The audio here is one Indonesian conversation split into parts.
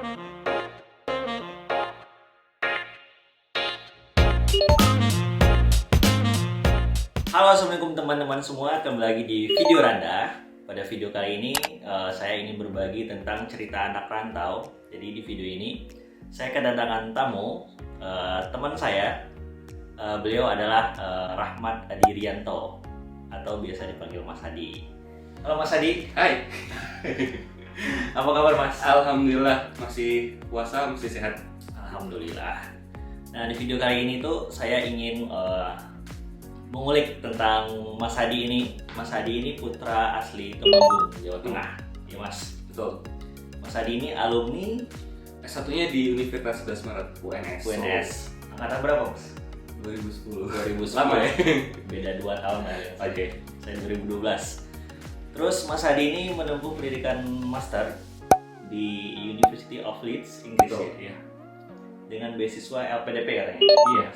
Halo, assalamualaikum teman-teman semua, kembali lagi di video Randa. Pada video kali ini saya ingin berbagi tentang cerita anak rantau. Jadi di video ini saya kedatangan tamu, teman saya. Beliau adalah Rahmat Adirianto atau biasa dipanggil Mas Adi. Halo Mas Adi. Hai. Apa kabar Mas? Alhamdulillah masih puasa, masih sehat. Alhamdulillah. Nah, di video kali ini tuh saya ingin mengulik tentang Mas Hadi ini. Mas Hadi ini putra asli Temanggung, Jawa Tengah. Ya Mas. Betul. Mas Hadi ini alumni S1-nya di Universitas 11 Maret UNS. UNS. Angkatan berapa Mas? 2010. 2010. Lama ya? Beda 2 tahun lah ya. Oke. Saya 2012. Terus Mas Hadi ini menempuh pendidikan master di University of Leeds, Inggris. Betul. Ya. Dengan beasiswa LPDP katanya. Iya.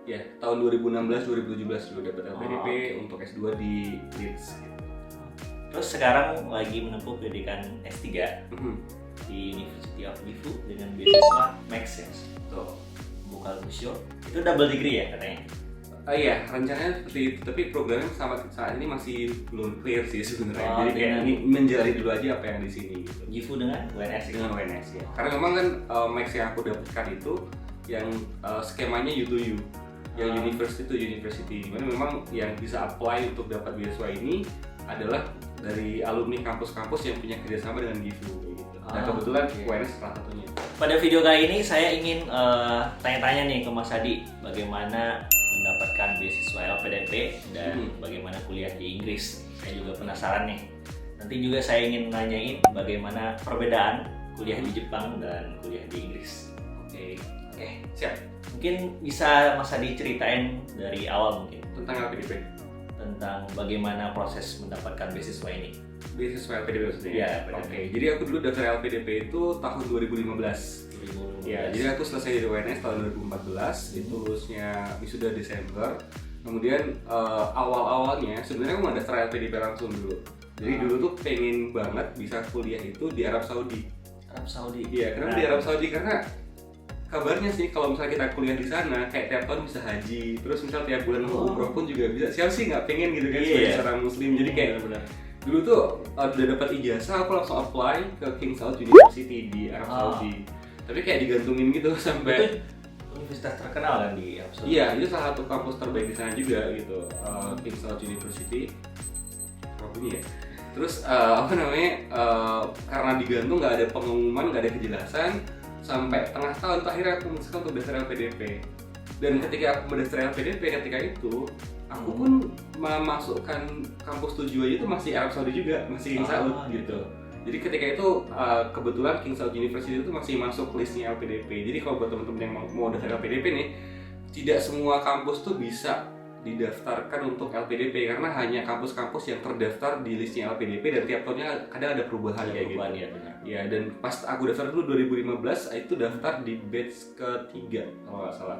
Ya, tahun 2016-2017 dulu dapat LPDP untuk S2 di Leeds. Terus sekarang lagi menempuh pendidikan S3 Mhm. di University of Liverpool dengan beasiswa Max ya. Betul. Bukan Busyo. Itu double degree ya katanya. Iya, rencananya seperti itu, tapi programnya sampai saat ini masih belum clear sih sebenarnya. Jadi kayak dengan- ini menjalani dulu aja apa yang di sini gitu. Gifu dengan UNS Dengan UNS ya. Karena memang kan Max yang aku dapatkan itu yang skemanya U to U. Yang university to university, dimana memang yang bisa apply untuk dapat beasiswa ini adalah dari alumni kampus-kampus yang punya kerjasama dengan Gifu gitu. Dan kebetulan UNS salah satunya. Pada video kali ini saya ingin tanya-tanya nih ke Mas Hadi, bagaimana mendapatkan beasiswa LPDP dan bagaimana kuliah di Inggris. Saya juga penasaran nih. Nanti juga saya ingin nanyain bagaimana perbedaan kuliah di Jepang dan kuliah di Inggris. Oke, Oke, siap. mungkin bisa Mas Hadi ceritain dari awal mungkin Tentang LPDP. tentang bagaimana proses mendapatkan beasiswa ini. Beasiswa LPDP maksudnya? Iya, Oke, jadi aku dulu daftar LPDP itu tahun 2015. Ya, jadi aku selesai dari UNS tahun 2014, itu lulusnya wisuda Desember. Kemudian awal-awalnya sebenarnya aku nggak daftar LPDP langsung dulu. Jadi dulu tuh pengen banget bisa kuliah itu di Arab Saudi. Arab Saudi. Iya, kenapa di Arab Saudi? Karena kabarnya sih kalau misalnya kita kuliah di sana kayak tiap tahun bisa haji, terus misal tiap bulan mau umroh pun juga bisa. Siapa sih nggak pengen gitu kan sebagai seorang muslim. Jadi kayak benar. dulu tuh udah dapat ijazah, aku langsung apply ke King Saud University di Arab Saudi. Tapi kayak digantungin gitu sampai Itu universitas terkenal kan di Arab Saudi. iya, itu salah satu kampus terbaik di sana juga gitu, King Saud University. Apa bunyi ya? Terus apa namanya? Karena digantung nggak ada pengumuman, nggak ada kejelasan, sampai tengah tahun tuh akhirnya aku memutuskan untuk daftar LPDP. Dan ketika aku mendaftar LPDP ketika itu, aku pun memasukkan kampus tujuannya itu masih Arab Saudi juga, masih King Saud gitu. Jadi ketika itu kebetulan King Saud University itu masih masuk listnya LPDP. Jadi kalau buat teman-teman yang mau daftar LPDP nih, tidak semua kampus tuh bisa didaftarkan untuk LPDP karena hanya kampus-kampus yang terdaftar di listnya LPDP dan tiap tahunnya kadang ada perubahan kayak gitu. Ya, benar. Ya, dan pas aku daftar dulu 2015 itu daftar di batch ketiga kalau nggak salah.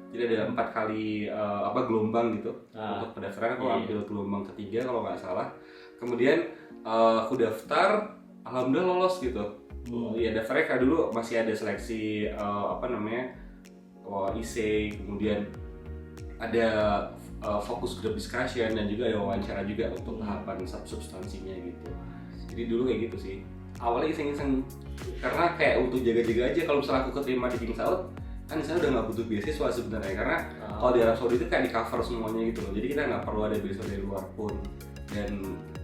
Jadi ada 4 kali gelombang gitu untuk pendaftaran. Aku ambil gelombang ketiga kalau nggak salah. Kemudian aku daftar, alhamdulillah lolos gitu. Ya daftarnya kayak dulu masih ada seleksi IC, kemudian ada focus group discussion dan juga ada wawancara juga untuk tahapan substansinya gitu. Jadi dulu kayak gitu sih. Awalnya iseng-iseng karena kayak untuk jaga-jaga aja kalau misalnya aku keterima di King Saud, kan di sana udah nggak butuh beasiswa sebenarnya karena kalau di Arab Saudi itu kayak di cover semuanya gitu loh. Jadi kita nggak perlu ada beasiswa dari luar pun. Dan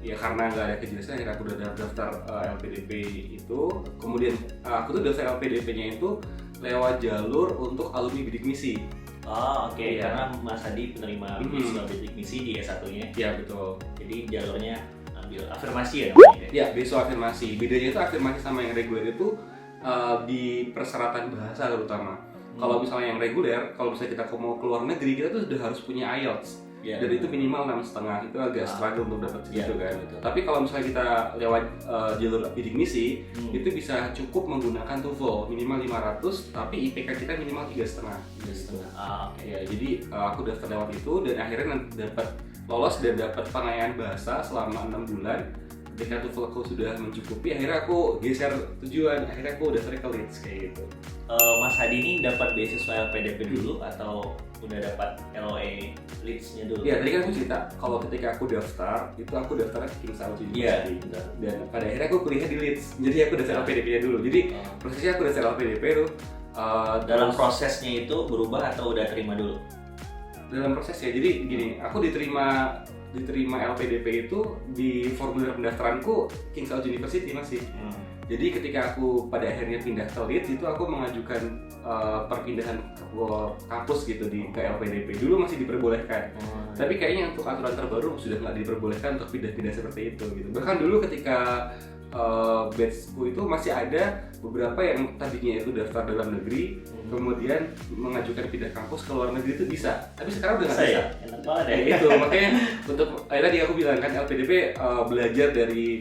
ya karena nggak ada kejelasan akhirnya aku udah daftar LPDP itu. Kemudian aku tuh daftar LPDP-nya itu lewat jalur untuk alumni bidik misi. Oke. Iya. Karena Mas Hadi penerima beasiswa bidik misi di S1-nya. Iya betul. Jadi jalurnya ambil afirmasi ya namanya. Ya, beasiswa afirmasi. Bedanya itu afirmasi sama yang reguler itu di persyaratan bahasa terutama. Kalau misalnya yang reguler, kalau misalnya kita mau keluar negeri, kita tuh sudah harus punya IELTS. Ya, Dan itu minimal 6,5, itu agak struggle untuk dapat segitu kan. betul. Tapi kalau misalnya kita lewat jalur bidik misi, itu bisa cukup menggunakan TOEFL minimal 500, tapi IPK kita minimal 3,5. 3,5. Oke. Ya, jadi aku daftar lewat itu dan akhirnya dapat lolos dan dapat pengayaan bahasa selama 6 bulan. ketika TOEFL aku sudah mencukupi, akhirnya aku geser tujuan, akhirnya aku daftar ke Leeds kayak gitu. Mas Hadi ini dapat beasiswa LPDP dulu atau udah dapat LOE Leeds-nya dulu? Iya, tadi kan aku cerita kalau ketika aku daftar, itu aku daftarnya ke King's College University. Betul. Dan pada akhirnya aku kuliah di Leeds. Jadi aku daftar LPDP-nya dulu. Jadi prosesnya aku daftar LPDP tuh. Dalam prosesnya itu berubah atau udah terima dulu? Dalam prosesnya, jadi gini, aku diterima LPDP itu di formulir pendaftaranku King's College University masih. Jadi ketika aku pada akhirnya pindah ke Leeds itu aku mengajukan perpindahan ke kampus gitu ke LPDP. Dulu masih diperbolehkan, tapi kayaknya untuk aturan terbaru sudah nggak diperbolehkan untuk pindah-pindah seperti itu gitu. Bahkan dulu ketika batchku itu masih ada beberapa yang tadinya itu daftar dalam negeri, kemudian mengajukan pindah kampus ke luar negeri itu bisa, tapi sekarang udah nggak bisa. Ya? Enak banget ya. Itu makanya untuk tadi aku bilang kan LPDP belajar dari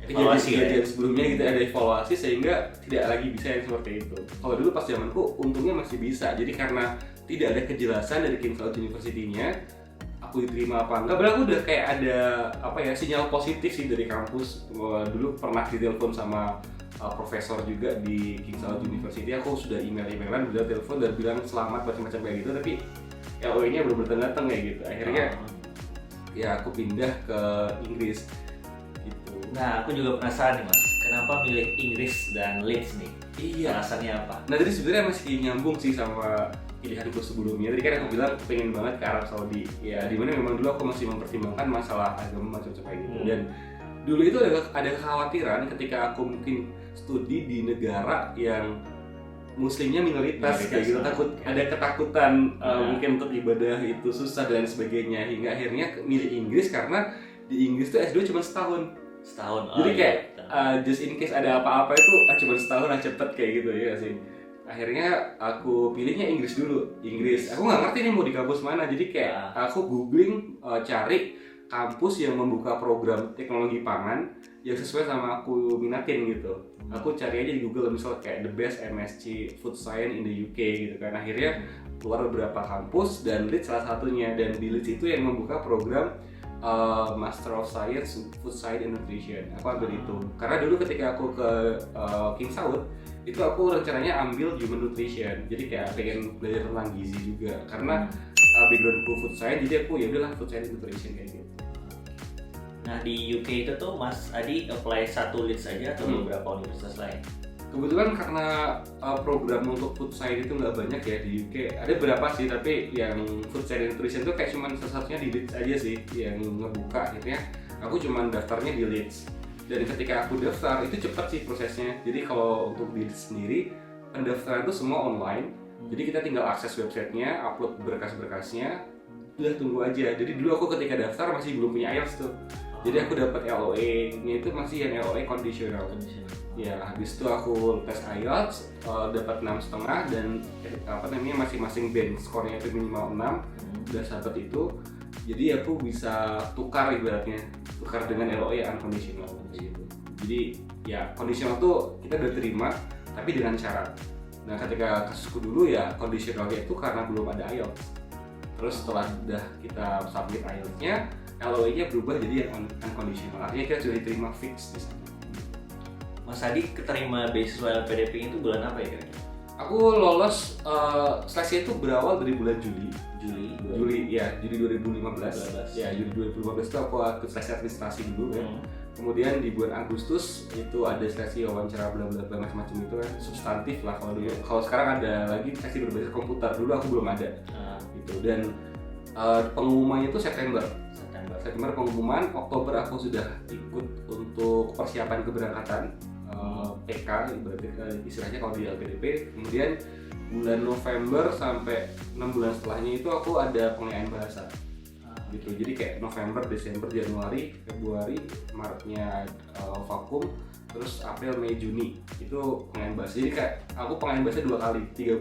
kejadian sebelumnya gitu, ada evaluasi sehingga tidak lagi bisa yang seperti itu. Kalau dulu pas zamanku untungnya masih bisa, jadi karena tidak ada kejelasan dari King's College University-nya aku diterima apa enggak, aku udah kayak ada sinyal positif sih dari kampus. Dulu pernah ditelepon sama profesor juga di King's College University, aku sudah emailan, udah telepon dan bilang selamat macam-macam kayak gitu, tapi LOE-nya belum datang kayak gitu. Akhirnya ya aku pindah ke Inggris. Nah, aku juga penasaran nih Mas, kenapa milih Inggris dan Leeds nih? Iya. Alasannya apa? Nah, jadi sebenarnya masih nyambung sih sama pilihanku sebelumnya. Tadi kan aku bilang pengen banget ke Arab Saudi. Ya, dimana memang dulu aku masih mempertimbangkan masalah agama macam-macam kayak gitu. Dan dulu itu ada kekhawatiran ketika aku mungkin studi di negara yang muslimnya minoritas kayak gitu, ada ketakutan mungkin untuk ibadah itu susah dan sebagainya, hingga akhirnya milih Inggris karena di Inggris tuh S2 cuma setahun. Jadi kayak just in case ada apa-apa itu cuma setahun lah, cepet kayak gitu ya sih. Akhirnya aku pilihnya Inggris dulu. Aku nggak ngerti nih mau di kampus mana, jadi kayak aku googling cari kampus yang membuka program teknologi pangan yang sesuai sama aku minatin gitu. Aku cari aja di Google misal kayak the best MSc Food Science in the UK gitu kan. Akhirnya keluar beberapa kampus dan Leeds salah satunya, dan di Leeds itu yang membuka program Master of Science Food Science and Nutrition. Aku ambil itu karena dulu ketika aku ke King's College itu aku rencananya ambil Human Nutrition, jadi kayak pengen belajar tentang gizi juga karena backgroundku Food Science, jadi aku ya udahlah Food Science and Nutrition kayak gitu. Nah, di UK itu tuh Mas Adi apply satu Leeds aja atau beberapa universitas lain? Kebetulan karena program untuk Food Science itu nggak banyak ya di UK, ada berapa sih, tapi yang Food Science and Nutrition itu kayak cuma satu-satunya di Leeds aja sih yang ngebuka. Akhirnya aku cuma daftarnya di Leeds, dan ketika aku daftar itu cepat sih prosesnya. Jadi kalau untuk di Leeds sendiri pendaftaran itu semua online, jadi kita tinggal akses websitenya, upload berkas-berkasnya, udah tunggu aja. Jadi dulu aku ketika daftar masih belum punya IELTS tuh, jadi aku dapat LOE-nya itu masih yang LOE kondisional. Ya, habis itu aku tes IELTS dapat 6,5 dan masing-masing band skornya itu minimal 6, udah dapat itu. Jadi aku bisa tukar dengan LOE unconditional gitu. Jadi ya kondisional tuh kita udah terima tapi dengan syarat. Nah, ketika kasusku dulu ya kondisionalnya itu karena belum ada IELTS. Terus setelah udah kita submit IELTS-nya, LOE-nya berubah jadi yang unconditional. Artinya kita sudah diterima fix di sana. Mas Adi keterima beasiswa LPDP itu bulan apa ya kira-kira? Aku lolos seleksi itu berawal dari bulan Juli 2015. Ya, Juli 2015 itu aku seleksi administrasi dulu kan. Kemudian di bulan Agustus itu ada seleksi wawancara bla bla bla macam-macam itu kan, substantif lah kalau dulu. Kalau sekarang ada lagi seleksi berbasis komputer, dulu aku belum ada. Gitu. Dan pengumumannya itu September pengumuman, Oktober aku sudah ikut untuk persiapan keberangkatan PK, berarti istilahnya kalau di LPDP. Kemudian bulan November sampai 6 bulan setelahnya itu aku ada pengenalan bahasa gitu. Jadi kayak November, Desember, Januari, Februari, Maretnya vakum, terus April, Mei, Juni itu pengenalan bahasa. Jadi kayak aku pengenalan bahasa 2 kali, 3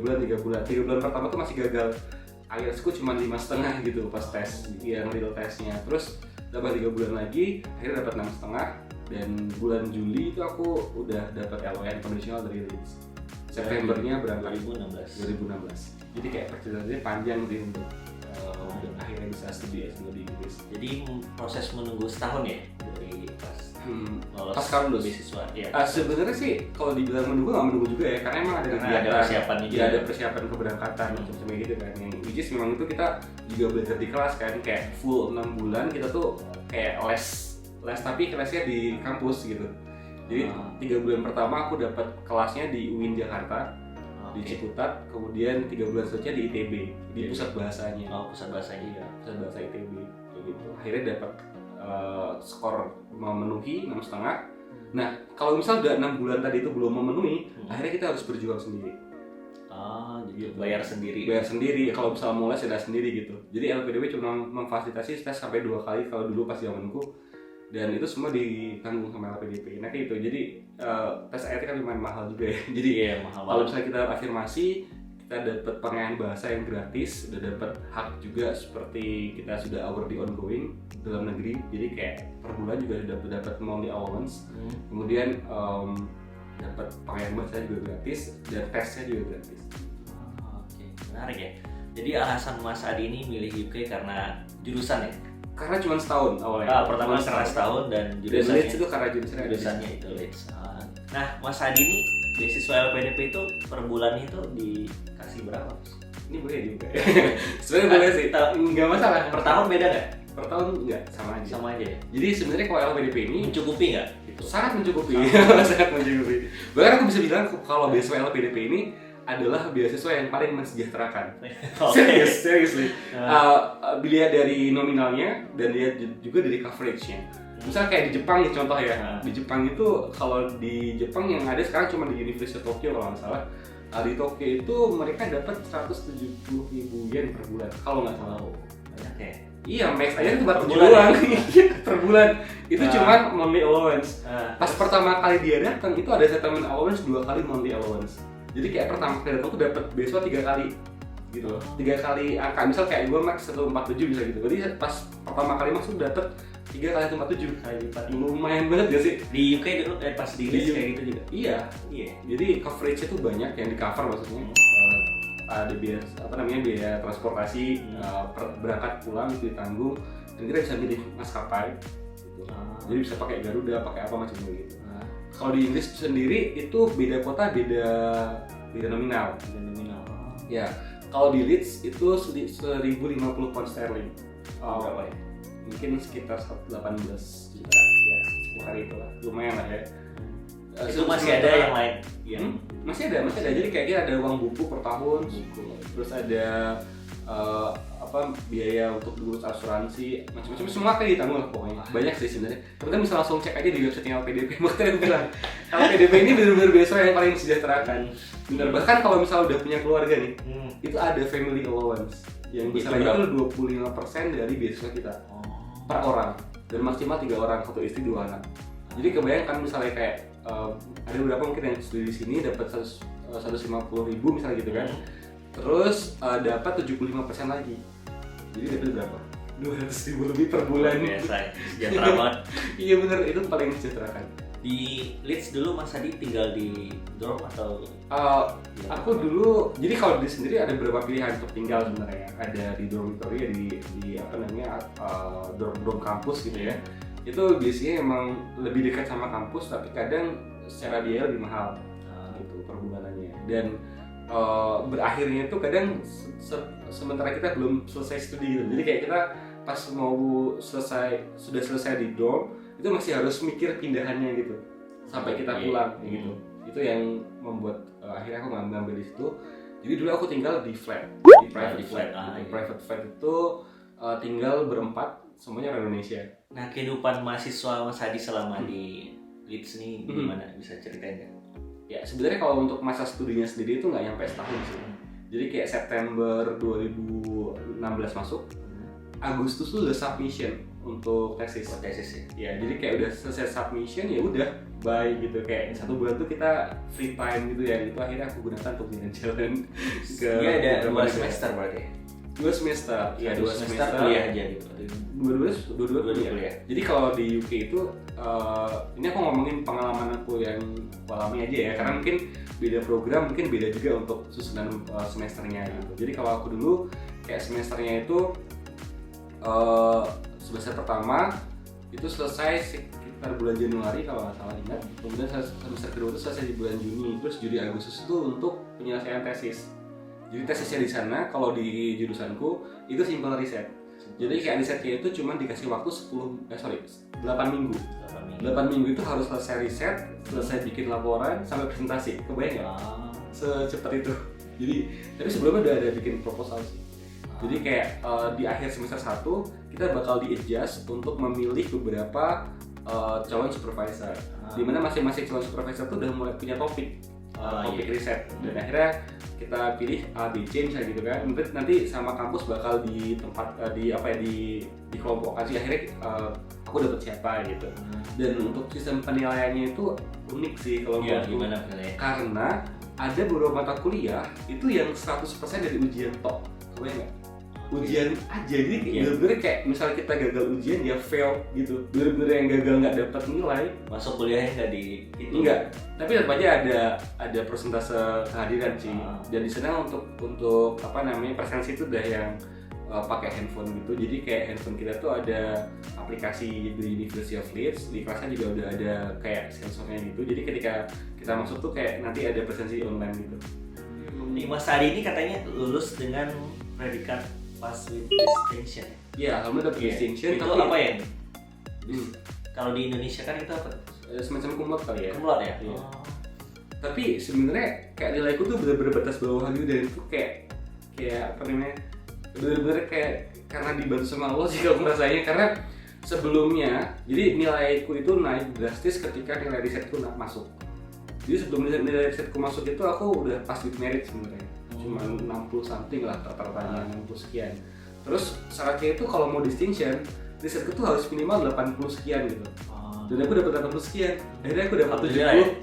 bulan pertama tuh masih gagal. IELTS-ku cuma 5,5 gitu pas tes, yang real testnya. Terus dapat 3 bulan lagi, akhirnya dapat 6,5. Dan bulan Juli itu aku udah dapat LOE conditional dari Leeds. Septembernya berangkat 2016. Jadi kayak perjalanannya panjang sih untuk akhirnya bisa studi S2 di Inggris. Jadi proses menunggu setahun ya dari lolos pasca lulus beasiswa? Iya. Sebenarnya sih kalau dibilang menunggu nggak menunggu juga ya, karena emang ada kegiatan, persiapannya juga. ya ada persiapan keberangkatan macam gitu kan. Yang which is memang itu kita juga belajar di kelas kan, kayak full 6 bulan kita tuh kayak les tapi kelasnya di kampus gitu. Jadi 3 bulan pertama aku dapat kelasnya di UIN Jakarta, di Ciputat, kemudian 3 bulan selanjutnya di ITB, di pusat bahasanya. Pusat bahasanya. Iya, pusat bahasa ITB gitu. Akhirnya dapat skor memenuhi 6,5. Nah, kalau misal udah 6 bulan tadi itu belum memenuhi, akhirnya kita harus berjuang sendiri. Jadi bayar sendiri. Bayar sendiri. Kalau misal mau les ya sendiri gitu. Jadi LPDP cuma memfasilitasi tes sampai 2 kali kalau dulu pas zamanku. Dan itu semua ditanggung sama LPDP. Nah kayak itu. Jadi tes IELTS kan lumayan mahal juga ya. Jadi mahal. Kalau misalnya kita afirmasi, kita dapat pengenalan bahasa yang gratis, udah dapat hak juga seperti kita sudah hourly ongoing dalam negeri. Jadi kayak per bulan juga dapat monthly allowance. Kemudian dapat pengenalan bahasa juga gratis dan tesnya juga gratis. Oke, menarik ya. Jadi alasan Mas Adi ini milih UK karena jurusan ya? Karena cuma setahun awalnya. Pertama karena setahun dan jurusannya. Leeds itu karena jurusannya itu Leeds. Nah, Mas Adi ini beasiswa LPDP itu per bulan itu dikasih berapa? Ini boleh juga. Sebenarnya boleh sih. Nggak masalah. Per tahun beda nggak? Per tahun nggak, sama aja. Sama aja ya. Jadi sebenarnya kalau LPDP ini mencukupi nggak? Sangat mencukupi. Sangat mencukupi. Bahkan aku bisa bilang kalau beasiswa LPDP ini adalah beasiswa yang paling mensejahterakan. Seriously. Dilihat dari nominalnya dan lihat juga dari coveragenya. Misalnya kayak di Jepang nih contoh ya. Di Jepang itu kalau di Jepang yang ada sekarang cuma di University of Tokyo kalau nggak salah. Di Tokyo itu mereka dapat 170.000 yen per bulan kalau nggak salah. Banyak ya. Iya, max aja itu baru 7 doang per bulan. Itu cuma monthly allowance. Pas pertama kali dia datang itu ada settlement allowance 2 kali monthly allowance. Jadi kayak pertama kali datang tuh dapat beasiswa 3 kali gitu loh. 3 kali angka, misal kayak gue max 147 bisa gitu. Jadi pas pertama kali masuk dapat 3 kali 147 kali lipat. Lumayan banget gak sih? Di UK dulu pas di Leeds kayak gitu juga. Iya. Jadi coverage-nya tuh banyak yang di cover maksudnya. Ada biaya transportasi, berangkat pulang itu ditanggung, dan kita bisa pilih maskapai gitu. Jadi bisa pakai Garuda, pakai apa macam gitu. Kalau di Inggris sendiri itu beda kota beda nominal. Ya, kalau di Leeds itu 1.050 pound sterling. Berapa ya? Mungkin sekitar 18 juta ya, sekitar itulah. Lumayan lah ya. Itu masih ada yang lain? Masih ada. Jadi kayak kita ada uang buku per tahun, terus ada biaya untuk urus asuransi, macam-macam semua kayak ditanggung lah pokoknya. Banyak sih sebenarnya. Teman-teman bisa langsung cek aja di website LPDP. Makanya aku bilang LPDP ini benar-benar beasiswa yang paling mensejahterakan. Bener, bahkan kalau misalnya udah punya keluarga nih, itu ada family allowance yang besarnya itu 25% dari beasiswa kita per orang, dan maksimal 3 orang, 1 istri 2 anak. Jadi kebayangkan misalnya kayak ada beberapa mungkin yang studi di sini dapat 150.000 misalnya gitu kan. Terus dapat 75% lagi. Jadi dapat berapa? 200.000 lebih per bulan. Biasa, sejahtera banget. Iya bener, itu paling mensejahterakan. Di Leeds dulu Mas Adi tinggal di dorm atau? Aku dulu, jadi kalau di sendiri ada beberapa pilihan untuk tinggal sebenarnya. Ada di dormitory, di dorm kampus gitu ya. Itu biasanya emang lebih dekat sama kampus, tapi kadang secara biaya lebih mahal gitu per bulanannya. Dan berakhirnya itu kadang sementara kita belum selesai studi gitu. Jadi kayak kita pas sudah selesai di dorm itu masih harus mikir pindahannya gitu sampai kita pulang gitu. Itu yang membuat akhirnya aku ngambil di situ. Jadi dulu aku tinggal di flat, di private flat. Private flat itu tinggal berempat, semuanya orang Indonesia. Nah, kehidupan mahasiswa Mas Adi selama di Leeds ini gimana? Bisa ceritain nggak? Ya sebenarnya kalau untuk masa studinya sendiri itu nggak nyampe setahun sih. Jadi kayak September 2016 masuk, Agustus tuh udah submission untuk tesis. Ya, jadi kayak udah selesai submission ya udah bye gitu, kayak 1 bulan tuh kita free time gitu ya. Itu akhirnya aku gunakan untuk jalan-jalan ke. Iya, ada 2 semester berarti. 2 semester, iya 2 semester kuliah aja gitu. Dua kuliah. Jadi kalau di UK itu, ini aku ngomongin pengalaman aku yang aku alami aja ya, karena mungkin beda program, mungkin beda juga untuk susunan semesternya gitu. Jadi kalau aku dulu kayak semesternya itu semester pertama itu selesai sekitar sekitar bulan Januari kalau nggak salah ingat. Kemudian semester kedua itu selesai di bulan Juni, terus Juli Agustus itu untuk penyelesaian tesis. Jadi tesisnya di sana, kalau di jurusanku itu simple riset. Jadi kayak risetnya itu cuma dikasih waktu 8 minggu. 8 minggu itu harus selesai riset, selesai bikin laporan, sampai presentasi. Kebayang nggak? Secepat itu. Jadi, tapi sebelumnya udah ada bikin proposal sih. Jadi kayak di akhir semester 1 kita bakal di-adjust untuk memilih beberapa calon supervisor. Dimana masing-masing calon supervisor itu udah mulai punya topik riset. Dan akhirnya kita pilih A, B, C misalnya gitu kan. Nanti sama kampus bakal di tempat dikelompokkan sih. Akhirnya aku dapet siapa gitu. Dan untuk sistem penilaiannya itu unik sih kalau gimana penilaiannya? Karena ada beberapa mata kuliah itu yang 100% dari ujian tok. Kebayang nggak? Ujian aja, jadi bener-bener kayak misalnya kita gagal ujian ya fail gitu, bener-bener yang gagal nggak dapat nilai, masuk kuliahnya nggak di itu? Enggak, tapi tetap aja ada persentase kehadiran sih. Dan di sana untuk presensi itu udah yang pakai handphone gitu. Jadi kayak handphone kita tuh ada aplikasi The University of Leeds, di kelasnya juga udah ada kayak sensornya gitu. Jadi ketika kita masuk tuh kayak nanti ada presensi online gitu. Nih Mas Adi ini katanya lulus dengan predikat pass with distinction. Iya, alhamdulillah dapat distinction. Itu tapi, apa ya? Kalau di Indonesia kan itu apa? Semacam kumlot kali ya. Kumlot ya. Iya. Tapi sebenarnya kayak nilaiku tuh bener-bener batas bawah gitu, dan itu kayak apa namanya, bener-bener kayak karena dibantu sama Allah sih kalau merasanya. Karena sebelumnya, jadi nilaiku itu naik drastis ketika nilai risetku masuk. Jadi sebelum nilai risetku masuk itu aku udah pas with merit sebenarnya. Cuma 60 something lah rata-ratanya, 60 sekian. Terus syaratnya itu kalau mau distinction, risetku tuh harus minimal 80 sekian gitu. Dan aku dapat 80 sekian. Akhirnya aku dapat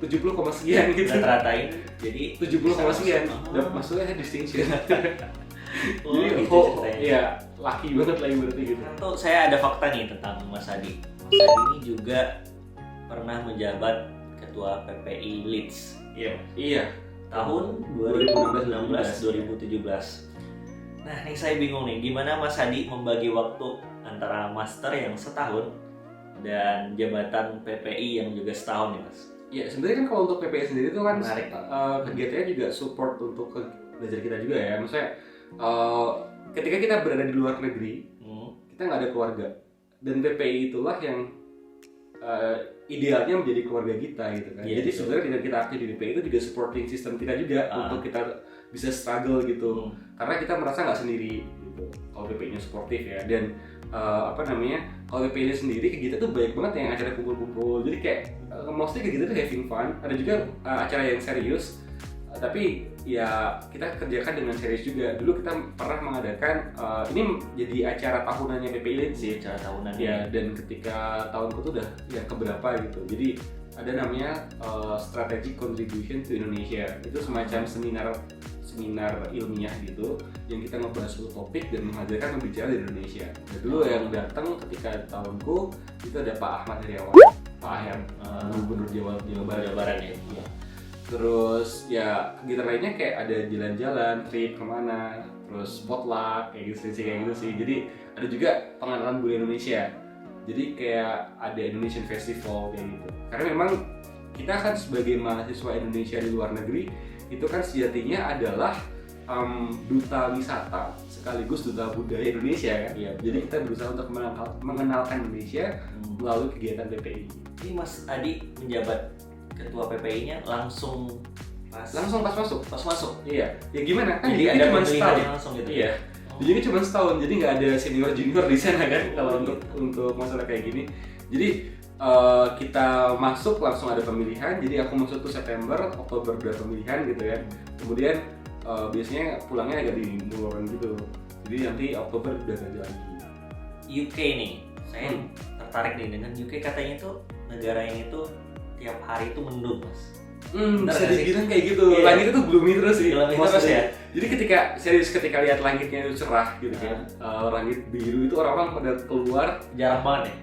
70 sekian gitu. Rata-ratain jadi 70 sekian. Dapat masuknya distinction. Jadi gitu iya, lucky banget lah berarti gitu. Tuh saya ada fakta nih tentang Mas Adi. Mas Adi ini juga pernah menjabat ketua PPI Leeds. Iya. Tahun 2016-2017. Nah, nih saya bingung nih, gimana Mas Adi membagi waktu antara master yang setahun dan jabatan PPI yang juga setahun nih Mas? Ya sebenarnya kan kalau untuk PPI sendiri itu kan kegiatannya juga support untuk belajar kita juga ya. Maksudnya ketika kita berada di luar negeri, kita nggak ada keluarga, dan PPI itulah yang idealnya menjadi keluarga kita gitu kan. Jadi sebenarnya dengan kita aktif di PPI itu juga supporting system kita juga untuk kita bisa struggle gitu. Karena kita merasa nggak sendiri gitu kalau PPI-nya supportif ya. Dan kalau PPI-nya sendiri kegiatan tuh banyak banget yang acara kumpul-kumpul. Jadi kayak mostly kegiatan tuh having fun. Ada juga acara yang serius, tapi ya kita kerjakan dengan serius juga. Dulu kita pernah mengadakan ini jadi acara tahunannya PPI Leeds sih, acara tahunan ya. Dan ketika tahunku tuh udah yang keberapa gitu, jadi ada namanya Strategic Contribution to Indonesia. Itu semacam seminar ilmiah gitu yang kita ngebahas suatu topik dan menghadirkan pembicara dari Indonesia. Dan dulu yang datang ketika tahunku itu ada Pak Ahmad Heriawan, Pak Ahyar, Gubernur Jawa Barat ya. Terus ya kegiatan lainnya kayak ada jalan-jalan, trip kemana, terus potluck kayak gitu sih. Jadi ada juga pengenalan budaya Indonesia. Jadi kayak ada Indonesian Festival kayak gitu. Karena memang kita kan sebagai mahasiswa Indonesia di luar negeri itu kan sejatinya adalah duta wisata sekaligus duta budaya Indonesia kan. Jadi kita berusaha untuk mengenalkan Indonesia melalui kegiatan PPI. Ini Mas Adi menjabat ketua PPI-nya langsung pas masuk. Iya. Ya gimana kan? Jadi ada pemilihan yang langsung gitu. Iya. Jadi cuma setahun, jadi nggak ada senior junior di sana kan kalau untuk masalah kayak gini. Jadi kita masuk langsung ada pemilihan. Jadi aku masuk tuh September, Oktober udah pemilihan gitu ya. Kemudian biasanya pulangnya agak dimulurkan gitu. Jadi nanti Oktober udah ganti lagi. UK nih, saya tertarik nih dengan UK. Katanya tuh negara yang itu tiap hari itu mendung Mas. Bisa dibilang kayak gitu. Langit itu gloomy terus sih. Terus ya. Jadi ketika lihat langitnya itu cerah gitu kan, langit biru itu orang-orang pada keluar. Jarang banget ya.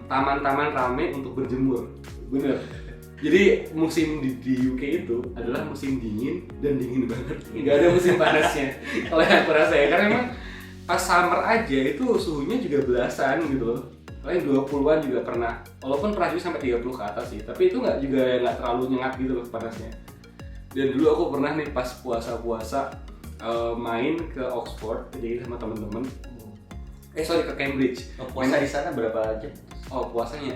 Taman-taman rame untuk berjemur. Bener. Jadi musim di UK itu adalah musim dingin dan dingin banget. Nggak ada musim panasnya. Kalau yang aku rasa ya, karena memang pas summer aja itu suhunya juga belasan gitu loh. paling 20-an juga pernah, walaupun pernah juga sampai 30 ke atas sih, tapi itu nggak terlalu nyengat gitu loh panasnya. Dan dulu aku pernah nih pas puasa-puasa main ke Oxford jadi sama temen-temen, ke Cambridge. Puasa di sana berapa jam? Oh puasanya,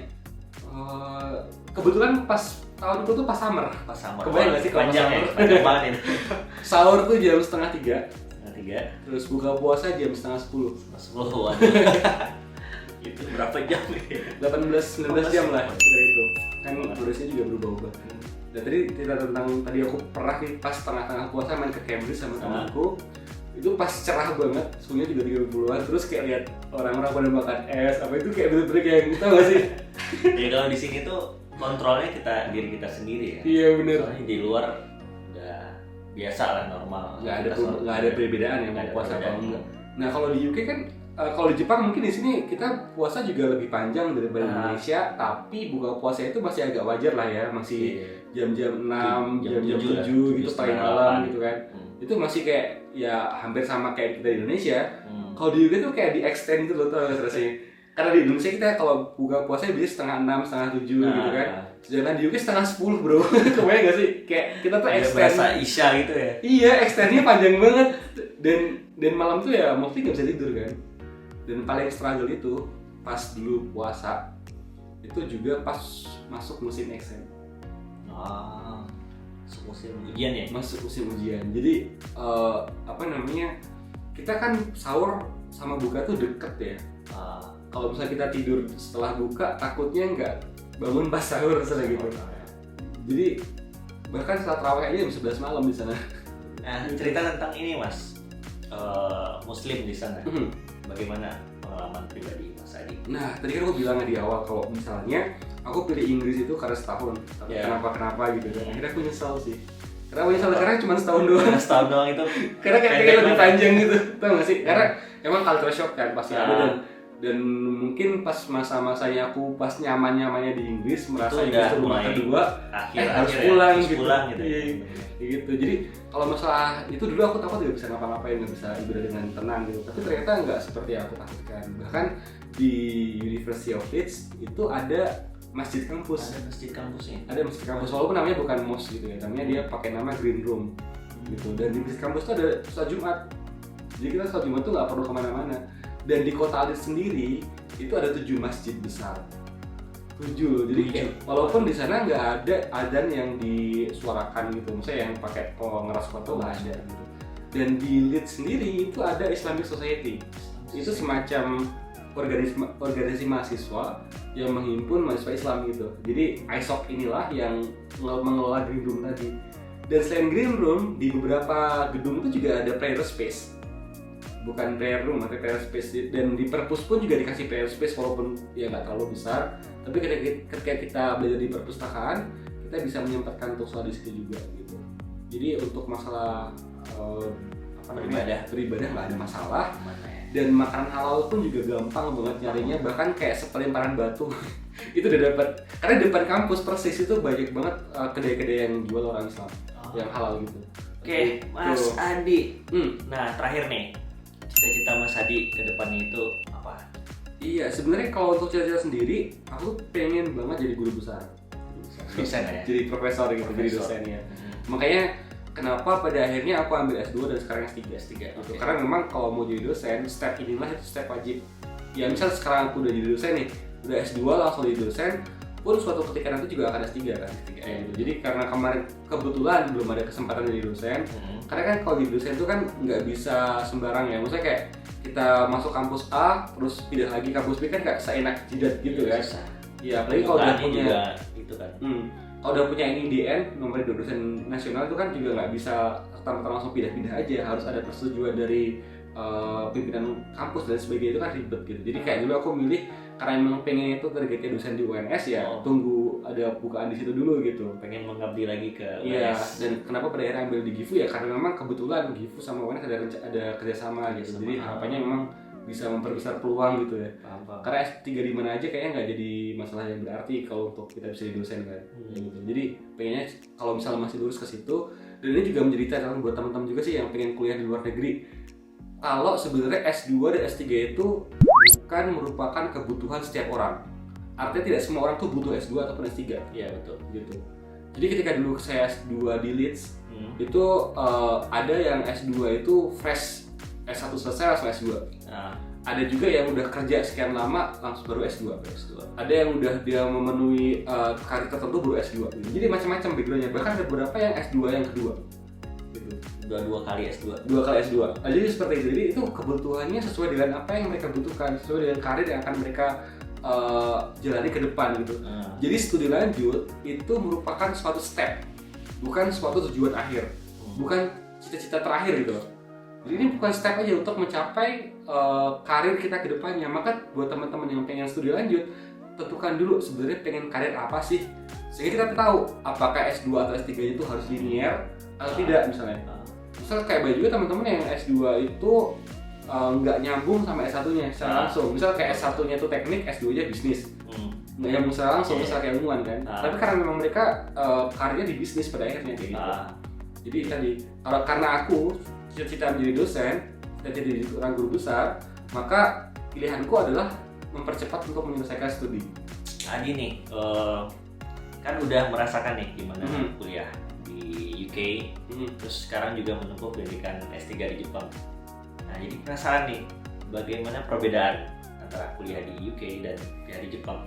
kebetulan pas tahun itu tuh pas summer. Pas summer. Kebayang nggak sih kalau panjang pas ya, summer? panjang banget ini. Sahur tuh jam 2:30, Tiga, terus buka puasa jam 9:30. 10-an. Itu berapa jam nih? 18-19 jam lah kira itu. Kan durasinya juga berubah-ubah. Dan tadi cerita tentang tadi aku pernah nih pas tengah-tengah puasa main ke Cambridge sama temanku. Itu pas cerah banget, suhunya juga 30-an, terus kayak lihat orang-orang pada makan es, apa itu kayak bener-bener kayak gitu nggak sih? Ya kalau di sini tuh kontrolnya diri kita sendiri ya. Iya bener. Soalnya di luar udah biasa lah, normal. Nggak ada Kita perbedaan ya nggak mau ada puasa perbedaan. apa enggak. Nah kalau di UK kan, kalau di Jepang mungkin di sini kita puasa juga lebih panjang daripada Indonesia, tapi buka puasa itu masih agak wajar lah ya, masih jam-jam 6, jam-jam 7 gitu paling malam gitu kan. Itu masih kayak ya hampir sama kayak kita di Indonesia. Kalau di UK tuh kayak di extend gitu loh tuh rasanya. Karena di Indonesia kita kalau buka puasa biasanya 5:30, 6:30 gitu kan. Sedangkan di UK 9:30 bro. Kebayang gak sih? Kayak kita tuh extend. Berasa isya gitu ya. Iya, extendnya panjang banget. Dan malam tuh ya mostly gak bisa tidur kan. Dan paling struggle itu pas dulu puasa itu juga pas masuk musim exam. Musim ujian ya? Masuk musim ujian. Jadi kita kan sahur sama buka tuh deket ya. Kalau misalnya kita tidur setelah buka, takutnya nggak bangun pas sahur misalnya gitu. Jadi bahkan setelah tarawih aja jam 11 malam di sana. Nah, cerita tentang ini Mas, Muslim di sana. Bagaimana pengalaman pribadi Mas Adi? Nah, tadi kan aku bilang di awal kalau misalnya aku pilih Inggris itu karena setahun, tapi kenapa gitu kan. Akhirnya aku nyesal sih. Karena karena cuma setahun doang. Setahun doang itu. Karena kayak lebih panjang gitu, tau gak sih? Karena emang culture shock kan pasti ada dan mungkin pas masa-masanya aku pas nyaman-nyamannya di Inggris merasa Inggris itu rumah kedua, harus pulang gitu. Gitu. Jadi kalau masalah itu dulu aku takut nggak bisa ngapa-ngapain, nggak bisa ibadah dengan tenang gitu. Tapi ternyata nggak seperti yang aku takutkan. Bahkan di University of Leeds itu ada masjid kampus. Ada masjid kampusnya. Ada masjid kampus, walaupun namanya bukan mosque gitu ya, namanya dia pakai nama green room gitu. Dan di masjid kampus itu ada sholat Jumat. Jadi kita sholat Jumat tuh nggak perlu kemana-mana. Dan di kota Leeds sendiri itu ada 7 masjid besar. 7, jadi kayak, walaupun di sana nggak ada adzan yang disuarakan gitu, misalnya yang pakai pengeras suara nggak ada gitu. Dan di Leeds sendiri itu ada Islamic Society. Itu semacam organisasi mahasiswa yang menghimpun mahasiswa Islam gitu. Jadi ISOC inilah yang mengelola green room tadi. Dan selain green room, di beberapa gedung itu juga ada prayer space. Bukan prayer room, tapi prayer space. Dan di perpus pun juga dikasih prayer space walaupun ya nggak terlalu besar. Tapi ketika kita belajar di perpustakaan, kita bisa menyempatkan untuk sholat di situ juga gitu. Jadi untuk masalah beribadah nggak ada masalah. Dan makanan halal pun juga gampang banget nyarinya, bahkan kayak sepelemparan batu itu udah dapat. Karena di depan kampus persis itu banyak banget kedai-kedai yang jual orang Islam yang halal gitu. Oke, Mas Adi. Nah, terakhir nih, cita-cita Mas Adi ke depannya itu apa? Iya, sebenarnya kalau untuk cita-cita sendiri, aku pengen banget jadi guru besar. Dosen ya? Jadi profesor gitu, jadi dosen ya. Makanya kenapa pada akhirnya aku ambil S2 dan sekarang S3 gitu. Karena memang kalau mau jadi dosen, step inilah itu step wajib. Ya misal sekarang aku udah jadi dosen nih, udah S2 langsung jadi dosen, pun suatu ketika nanti juga akan S3 kan. Gitu. Jadi karena kemarin kebetulan belum ada kesempatan jadi dosen, karena kan kalau jadi dosen itu kan nggak bisa sembarang ya. Maksudnya kayak kita masuk kampus A, terus pindah lagi kampus B kan nggak seenak jidat gitu kan. Iya, apalagi kalau udah punya itu kan. Kalau udah punya NIDN, nomor dosen nasional itu kan juga nggak bisa langsung pindah-pindah aja, harus ada persetujuan dari pimpinan kampus dan sebagainya, itu kan ribet gitu. Jadi kayak dulu aku milih karena emang pengen itu targetnya dosen di UNS ya, tunggu ada bukaan di situ dulu gitu. Pengen mengabdi lagi ke UNS. Iya, dan kenapa pada akhirnya ambil di GIFU ya karena memang kebetulan GIFU sama UNS ada kerjasama gitu. Jadi harapannya memang bisa memperbesar peluang gitu ya. Karena S3 di mana aja kayaknya nggak jadi masalah yang berarti kalau untuk kita bisa jadi dosen kan. Gitu. Jadi pengennya kalau misalnya masih lurus ke situ, dan ini juga menjadi catatan buat teman-teman juga sih yang pengen kuliah di luar negeri. Kalau sebenarnya S2 dan S3 itu bukan merupakan kebutuhan setiap orang. Artinya tidak semua orang tuh butuh S2 ataupun S3. Iya betul. Gitu. Jadi ketika dulu saya S2 di Leeds, itu ada yang S2 itu fresh, S1 selesai langsung S2. Ada juga yang udah kerja sekian lama langsung baru S2. Ada yang udah dia memenuhi karir tertentu baru S2. Jadi macam-macam backgroundnya. Bahkan ada beberapa yang S2 yang kedua. Gitu. Dua kali S2. Dua kali S2. Jadi seperti itu. Jadi itu kebutuhannya sesuai dengan apa yang mereka butuhkan, sesuai dengan karir yang akan mereka jalani ke depan gitu. Jadi studi lanjut itu merupakan suatu step, bukan suatu tujuan akhir, bukan cita-cita terakhir gitu. Jadi ini bukan step aja untuk mencapai karir kita ke depannya. Maka buat teman-teman yang pengen studi lanjut, tentukan dulu sebenarnya pengen karir apa sih, sehingga kita tahu apakah S2 atau S3 itu harus linear atau tidak misalnya. Misal kayak banyak juga teman-teman yang S2 itu nggak nyambung sama S1-nya secara langsung. Misal kayak S1-nya itu teknik, S2-nya bisnis. Nggak nyambung secara langsung, misal kayak ilmuwan kan. Tapi karena memang mereka karirnya di bisnis pada akhirnya kayak gitu. Jadi tadi, karena aku cita-cita menjadi dosen dan jadi orang guru besar, maka pilihanku adalah mempercepat untuk menyelesaikan studi. Adi nih, kan udah merasakan nih gimana kuliah di UK, terus sekarang juga menempuh pendidikan S3 di Jepang. Nah, jadi penasaran nih, bagaimana perbedaan antara kuliah di UK dan kuliah di Jepang?